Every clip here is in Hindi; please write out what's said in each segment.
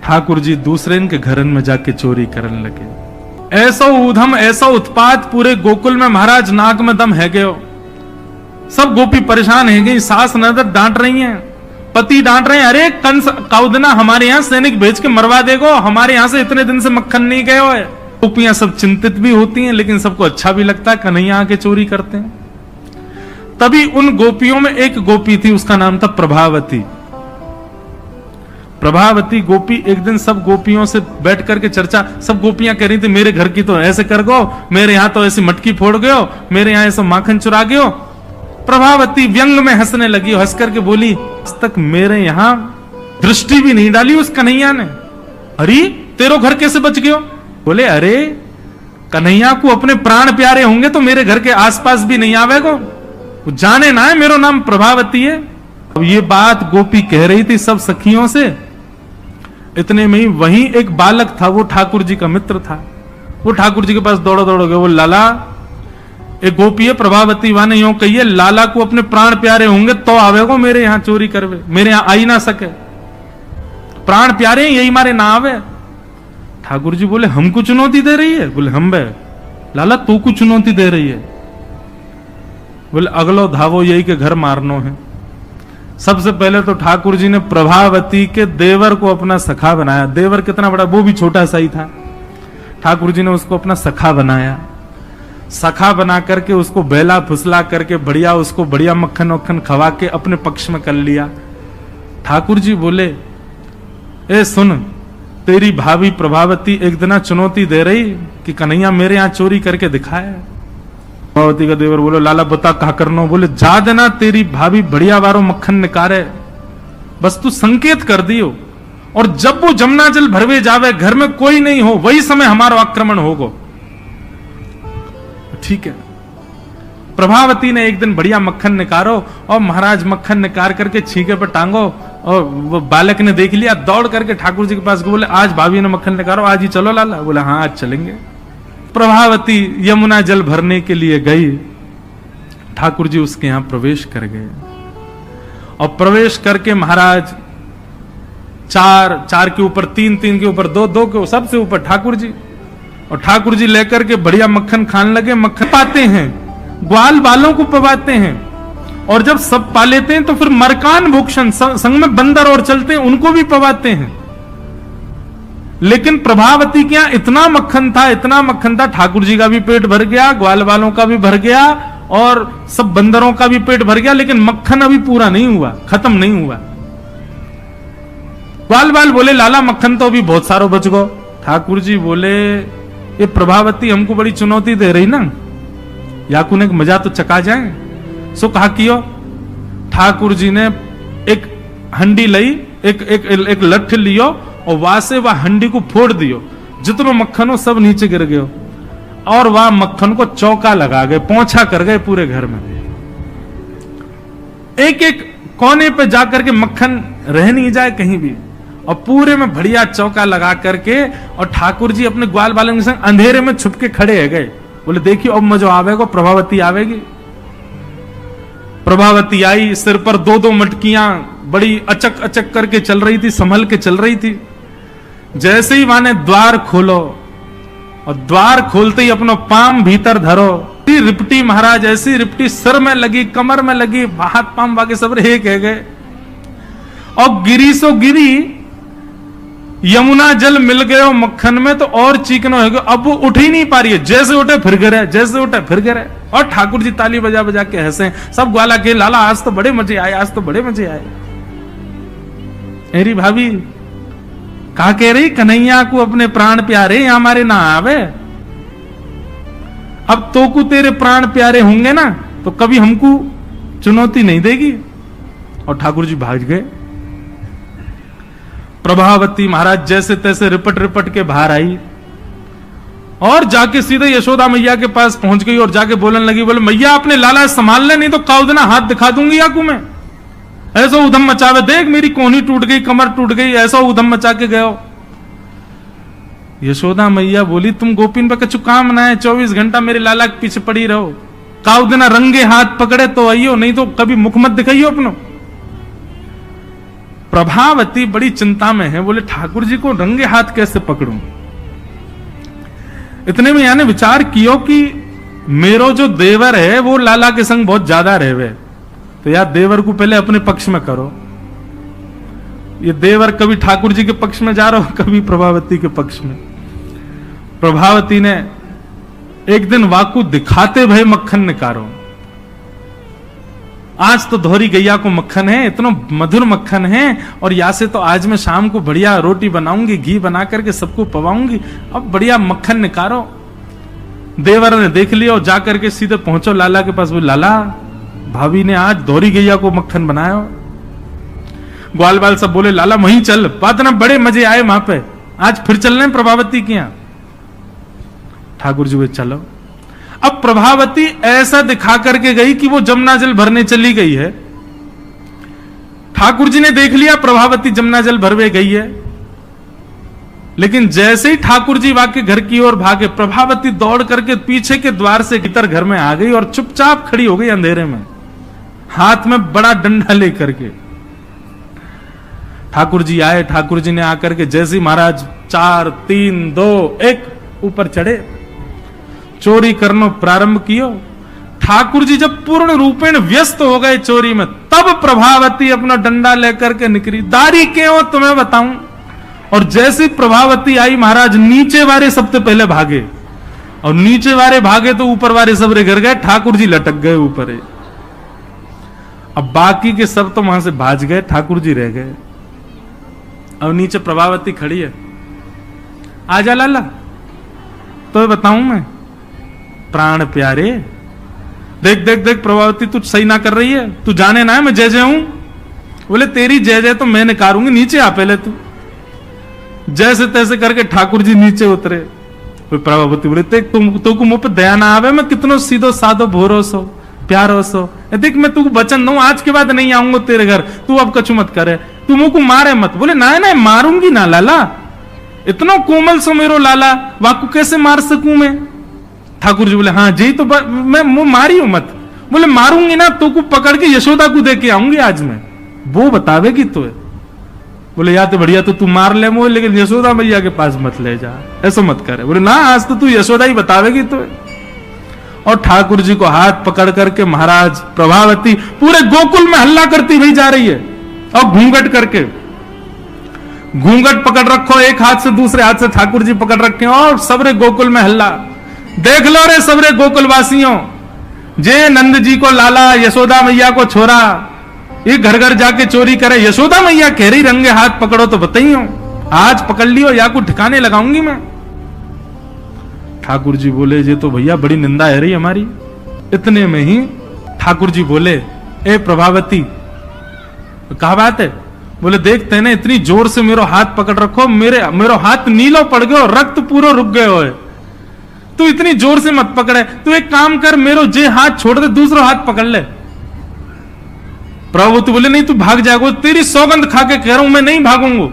ठाकुर जी दूसरे के घरन में जाके चोरी करने लगे। ऐसा ऊधम ऐसा उत्पात पूरे गोकुल में महाराज नाक में दम है गयो। सब गोपी परेशान है गई, सास नजर डांट रही हैं, पति डांट रहे हैं, अरे कंस काउदना हमारे यहाँ सैनिक भेज के मरवा देगो, हमारे यहाँ से इतने दिन से मक्खन नहीं गयो है। गोपियां सब चिंतित भी होती हैं, लेकिन सबको अच्छा भी लगता है, कन्हैया आके चोरी करते हैं। तभी उन गोपियों में एक गोपी थी, उसका नाम था प्रभावती। प्रभावती गोपी एक दिन सब गोपियों से बैठ करके चर्चा, सब गोपियां कह रही थी मेरे घर की तो ऐसे कर गो, मेरे यहां तो ऐसी मटकी फोड़ गयो, मेरे यहां ऐसा माखन चुरा गयो। प्रभावती व्यंग में हंसने लगी, हंस करके बोली आज तक मेरे यहां दृष्टि भी नहीं डाली उस कन्हैया ने। अरे तेरो घर कैसे बच गयो? बोले अरे कन्हैया को अपने प्राण प्यारे होंगे तो मेरे घर के आसपास भी नहीं आवेगो, जाने ना है मेरा नाम प्रभावती है। अब ये बात गोपी कह रही थी सब सखियों से, इतने में ही वहीं एक बालक था, वो ठाकुर जी का मित्र था। वो ठाकुर जी के पास दौड़ो गए, वो लाला एक गोपी है प्रभावती वाने यूं कहिए, लाला को अपने प्राण प्यारे होंगे तो आवेगो मेरे यहां चोरी करवे, मेरे यहां आई ना सके, प्राण प्यारे यही मारे ना आवे। ठाकुर जी बोले हमको चुनौती दे रही है? बोले हम बे लाला तू को चुनौती दे रही है? बोले अगलो धावो यही के घर मारनो है। सबसे पहले तो ठाकुर जी ने प्रभावती के देवर को अपना सखा बनाया। देवर कितना बड़ा, वो भी छोटा सा ही था। ठाकुर जी ने उसको अपना सखा बनाया। सखा बना करके उसको बेला फुसला करके बढ़िया उसको बढ़िया मक्खन वक्खन खवा के अपने पक्ष में कर लिया। ठाकुर जी बोले ए सुन, तेरी भाभी प्रभावती एक दिन चुनौती दे रही कि कन्हैया मेरे यहां चोरी करके दिखाए। प्रभावती का देवर बोलो लाला बता कहा करनो? बोले जा देना तेरी भाभी बढ़िया वारो मक्खन निकारे, बस तू संकेत कर दियो, और जब वो जमुना जल भरवे जावे घर में कोई नहीं हो वही समय हमारा आक्रमण होगो। ठीक है। प्रभावती ने एक दिन बढ़िया मक्खन निकारो और महाराज मक्खन निकाल करके छीके पर टांगो, और वो बालक ने देख लिया, दौड़ करके ठाकुर जी के पास बोले आज भाभी ने मक्खन निकालो, आज ही चलो लाला। बोले हाँ आज चलेंगे। प्रभावती यमुना जल भरने के लिए गई। ठाकुर जी उसके यहां प्रवेश कर गए, और प्रवेश करके महाराज चार के ऊपर तीन के ऊपर दो के सबसे ऊपर ठाकुर जी, और ठाकुर जी लेकर के बढ़िया मक्खन खाने लगे। मक्खन पाते हैं, ग्वाल बालों को पवाते हैं, और जब सब पा लेते हैं तो फिर मरकान भूषण संग में बंदर और चलते हैं उनको भी पवाते हैं। लेकिन प्रभावती के यहां इतना मक्खन था, ठाकुर जी का भी पेट भर गया, ग्वाल बालों का भी भर गया, और सब बंदरों का भी पेट भर गया, लेकिन मक्खन अभी पूरा नहीं हुआ, खत्म नहीं हुआ। ग्वाल बाल बोले लाला मक्खन तो अभी बहुत सारो बच गो। ठाकुर जी बोले ये प्रभावती हमको बड़ी चुनौती दे रही ना, याकू ने मजा तो चका जाए। सो कहा कियो। ठाकुर जी ने एक हंडी लई, एक लठ लियो, और वहां से वह हंडी को फोड़ दियो, जितनो मक्खन हो सब नीचे गिर गयो, और वह मक्खन को चौका लगा गए, पोंछा कर गए पूरे घर में। एक कोने पे जाकर के मक्खन रह नहीं जाए कहीं भी, और पूरे में बढ़िया चौका लगा करके, और ठाकुर जी अपने ग्वाल बालों के संग अंधेरे में छुप के खड़े है गए। बोले देखियो अब मजा आवेगा, प्रभावती आवेगी। प्रभावती आई, सिर पर दो मटकियां बड़ी अचक करके चल रही थी, संभल के चल रही थी। जैसे ही माने द्वार खोलो, और द्वार खोलते ही अपना पाम भीतर धरो, रिपटी महाराज ऐसी रिपटी सिर में लगी, कमर में लगी, हाथ पाम बाकी सब रह गए, और गिरी सो गिरी। यमुना जल मिल गए मक्खन में तो और चीकना हो गया, अब वो उठ ही नहीं पा रही है, जैसे उठे फिर गिरे, जैसे उठे फिर गिरे। और ठाकुर जी ताली बजा के हंसे, सब ग्वाला के लाला आज तो बड़े मजे आए, आज तो बड़े मजे आए। मेरी भाभी कहा कह रही कन्हैया को अपने प्राण प्यारे हमारे ना आवे, अब तो को तेरे प्राण प्यारे होंगे ना तो कभी हमको चुनौती नहीं देगी। और ठाकुर जी भाग गए। प्रभावती महाराज जैसे तैसे रिपट के बाहर आई, और जाके सीधे यशोदा मैया के पास पहुंच गई, और जाके बोलने लगी, बोले मैया अपने लाला संभाल ले, नहीं तो काउदना हाथ दिखा दूंगी आकू में। ऐसा उधम मचावे, देख मेरी कोहनी टूट गई, कमर टूट गई, ऐसा उधम मचा के गयो। यशोदा मैया बोली तुम गोपीन पे कछु काम ना है, 24 घंटा मेरे लाला के पीछे पड़ी रहो, काउदना रंगे हाथ पकड़े तो आइयो, नहीं तो कभी मुख मत दिखाइयो अपनो। प्रभावती बड़ी चिंता में है, बोले ठाकुर जी को रंगे हाथ कैसे पकड़ूं। इतने में यानी विचार कियो कि मेरो जो देवर है वो लाला के संग बहुत ज्यादा रहवे, तो यार देवर को पहले अपने पक्ष में करो। ये देवर कभी ठाकुर जी के पक्ष में जा रहा हो, कभी प्रभावती के पक्ष में। प्रभावती ने एक दिन वाकू दिखाते भय मक्खन निकारो, आज तो धोरी गैया को मक्खन है, इतना मधुर मक्खन है, और या से तो आज मैं शाम को बढ़िया रोटी बनाऊंगी, घी बना करके सबको पवाऊंगी, अब बढ़िया मक्खन निकारो। देवर ने देख लिया और जाकर के सीधे पहुंचो लाला के पास, बोले लाला भाभी ने आज धोरी गैया को मक्खन बनाया। ग्वाल बाल सब बोले लाला वहीं चल, बात ना बड़े मजे आए वहां पे, आज फिर चल रहे प्रभावती के यहां। ठाकुर जी बोले चलो। अब प्रभावती ऐसा दिखा करके गई कि वो जमुना जल भरने चली गई है। ठाकुर जी ने देख लिया प्रभावती जमुना जल भरवे गई है, लेकिन जैसे ही ठाकुर जी वाके घर की ओर भागे, प्रभावती दौड़ करके पीछे के द्वार से भीतर घर में आ गई और चुपचाप खड़ी हो गई अंधेरे में, हाथ में बड़ा डंडा लेकर के। ठाकुर जी आए, ठाकुर जी ने आकर के जैसे महाराज 4 3 2 1 ऊपर चढ़े, चोरी करना प्रारंभ कियो। ठाकुर जी जब पूर्ण रूपेण व्यस्त हो गए चोरी में, तब प्रभावती अपना डंडा लेकर के निकली। दारी क्यों तुम्हें बताऊं। और जैसी प्रभावती आई, महाराज नीचे वाले सबसे पहले भागे, और नीचे वाले भागे तो ऊपर वाले सब गिर गए, ठाकुर जी लटक गए ऊपर। अब बाकी के सब तो वहां से भाज गए, ठाकुर जी रह गए। अब नीचे प्रभावती खड़ी है, आजा लाला तो बताऊं मैं। प्राण प्यारे, देख देख देख प्रभावती तू सही ना कर रही है, तू जाने ना है मैं जय जय हूं। बोले तेरी जय जय तो मैं निकारूंगी, नीचे आ पहले तू। जैसे तैसे करके ठाकुर जी नीचे उतरे। प्रभावती बोले देख तुमको मुंह पे दया ना आवे, मैं कितनो सीधो साधो भोरो सो प्यारो सो, देख मैं तुमको वचन दूं आज के बाद नहीं आऊंगा तेरे घर, तू अब कछु मत करे, तू मुंह को मारे मत। बोले ना ना मारूंगी ना लाला, इतना कोमल सो मेरो लाला, वाकू कैसे मार सकूं मैं। ठाकुर जी बोले हाँ जी तो मैं मुंह मारी हूं मत। बोले मारूंगी ना तो को पकड़ के यशोदा को दे के आऊंगी आज मैं, वो बतावेगी तो। बोले या तो बढ़िया तो तू मार ले मुझे, लेकिन यशोदा मैया के पास मत ले जा, ऐसा मत करे। बोले ना आज तो तू यशोदा ही बतावेगी तो। और ठाकुर जी को हाथ पकड़ करके महाराज प्रभावती पूरे गोकुल में हल्ला करती हुई जा रही है, और घूंघट करके, घूंघट पकड़ रखो एक हाथ से, दूसरे हाथ से ठाकुर जी पकड़ रखे, और सबरे गोकुल में हल्ला। देख लो रे सबरे गोकुल वासियों, जे नंद जी को लाला, यशोदा मैया को छोरा, ये घर घर जाके चोरी करे, यशोदा मैया कह रही रंगे हाथ पकड़ो तो बताइयो, आज पकड़ लियो या को ठिकाने लगाऊंगी मैं। ठाकुर जी बोले ये तो भैया बड़ी निंदा है रही हमारी। इतने में ही ठाकुर जी बोले ए प्रभावती क्या बात है। बोले देखते ना इतनी जोर से मेरो हाथ पकड़ रखो, मेरो हाथ नीलो पड़ गयो, रक्त पूरा रुक गयो है, तू इतनी जोर से मत पकड़े, तू एक काम कर मेरो जे हाथ छोड़ दे दूसरा हाथ पकड़ ले। प्रभु बोले नहीं तू भाग जाएगा, तेरी सौगंध खा के कह रहा हूं मैं नहीं भागूंगा,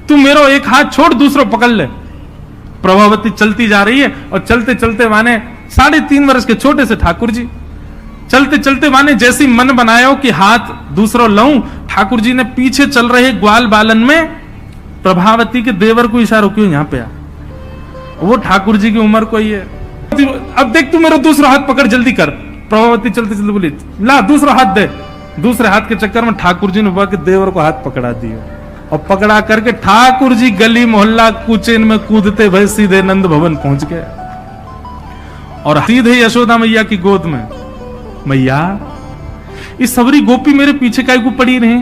तू मेरो एक हाथ छोड़ दूसरा पकड़ ले। प्रभावती चलती जा रही है, और चलते चलते माने 3.5 वर्ष के छोटे से ठाकुर जी चलते चलते माने जैसी मन बनायो कि हाथ दूसरा लाऊं, ठाकुर जी ने पीछे चल रहे ग्वाल बालन में प्रभावती के देवर को इशारा क्यों यहां पे आ, वो ठाकुर जी की उम्र को ही है। अब देख तू मेरा दूसरा हाथ पकड़ जल्दी कर। प्रभावती चलते चलते बोली ला दूसरा हाथ दे। दूसरे हाथ के चक्कर में ठाकुर जी ने के देवर को हाथ पकड़ा दिया, और पकड़ा करके ठाकुर जी गली मोहल्ला कुचेन में कूदते भय सीधे नंद भवन पहुंच गए, और सीधे यशोदा मैया की गोद में। मैया इस सबरी गोपी मेरे पीछे काहे को पड़ी रहे,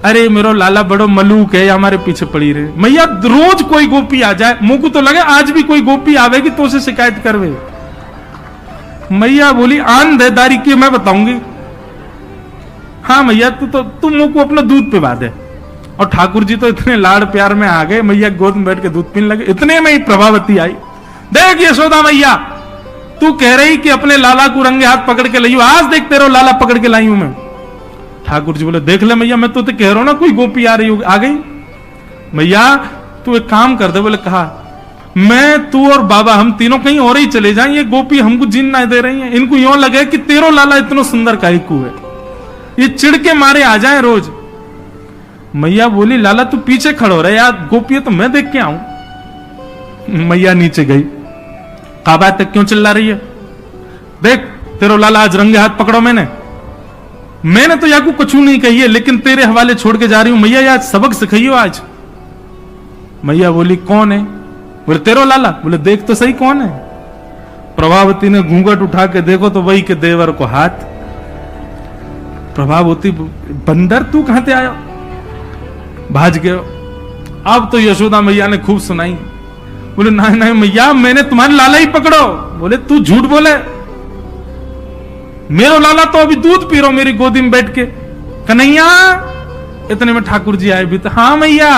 अरे मेरो लाला बड़ो मलूक है, हमारे पीछे पड़ी रहे। मैया रोज कोई गोपी आ जाए, मुंह को तो लगे आज भी कोई गोपी आवेगी तो उसे शिकायत करवे। मैया बोली आन देदारी की मैं बताऊंगी। हाँ मैया तू मुंह को अपना दूध पिला दे। और ठाकुर जी तो इतने लाड़ प्यार में आ गए, मैया गोद में बैठ के दूध पीने लगे। इतने में ही प्रभावती आई, देख यशोदा मैया तू कह रही कि अपने लाला को रंगे हाथ पकड़ के लाइयो, आज देख तेरा लाला पकड़ के लाई हूं मैं। ठाकुर जी बोले देख ले मैया मैं तो कह रहा हूं ना कोई गोपी आ रही आ गई। मैया तू एक काम कर दे। बोले कहा मैं तू और बाबा हम तीनों कहीं और ही चले जाएं, ये गोपी हमको जीन ना दे रही हैं, इनको यूं लगे कि तेरो लाला इतना सुंदर काहे को है। ये चिढ़ के मारे आ जाए रोज। मैया बोली लाला तू पीछे खड़ो रहे यार, गोपी तो मैं देख के आऊं। मैया नीचे गई, कहा बात क्यों चिल्ला रही है, देख तेरो लाला आज रंगे हाथ पकड़ो। मैंने तो याकू कुछ नहीं कही है, लेकिन तेरे हवाले छोड़ के जा रही हूं। मैया यार सबक सिखाइयो आज। मैया बोली कौन है? बोले तेरो लाला। बोले देख तो सही कौन है। प्रभावती ने घूंघट उठा के देखो तो वही के देवर को हाथ। प्रभावती बंदर तू कहां से आया, भाज गयो। अब तो यशोदा मैया ने खूब सुनाई। बोले नहीं नहीं मैया मैंने तुम्हारे लाला ही पकड़ो। बोले तू झूठ बोले, मेरो लाला तो अभी दूध पी रहा मेरी गोदी में बैठ के। कन्हैया, इतने में ठाकुर जी आए भी तो, हाँ मैया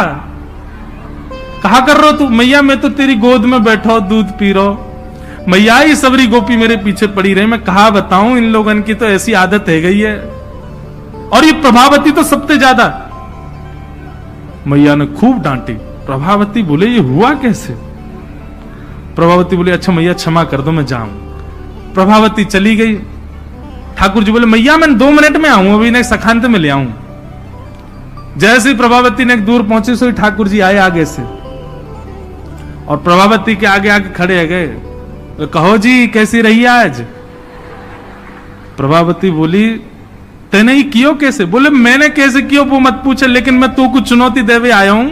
कहा कर रहे हो तू? मैया मैं तो तेरी गोद में बैठो दूध पी रहा। मैया ये सबरी गोपी मेरे पीछे पड़ी रही, मैं कहा बताऊं, इन लोगन की तो ऐसी आदत है गई है, और ये प्रभावती तो सबसे ज्यादा। मैया ने खूब डांटी। प्रभावती बोले ये हुआ कैसे? प्रभावती बोले अच्छा मैया क्षमा कर दो मैं जाऊं। प्रभावती चली गई। ठाकुर जी बोले मैया मैं 2 मिनट में आऊं, अभी सखांत में ले आऊं। जैसे ही प्रभावती ने दूर पहुंचे सो ठाकुर जी आए आगे से, और प्रभावती के आगे आगे खड़े गए। तो कहो जी कैसी रही आज? प्रभावती बोली तेने ही कियो कैसे? बोले मैंने कैसे कियो वो मत पूछे, लेकिन मैं तू को चुनौती देवे आया हूं।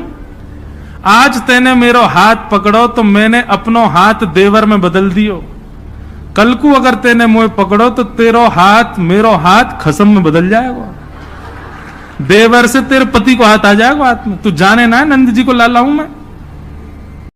आज तेने मेरो हाथ पकड़ो तो मैंने अपनो हाथ देवर में बदल दियो। कल को अगर तेने मुझे पकड़ो तो तेरो हाथ मेरो हाथ खसम में बदल जाएगा, देवर से तेरे पति को हाथ आ जाएगा हाथ में। तू जाने ना नंद जी को लाला हूं मैं।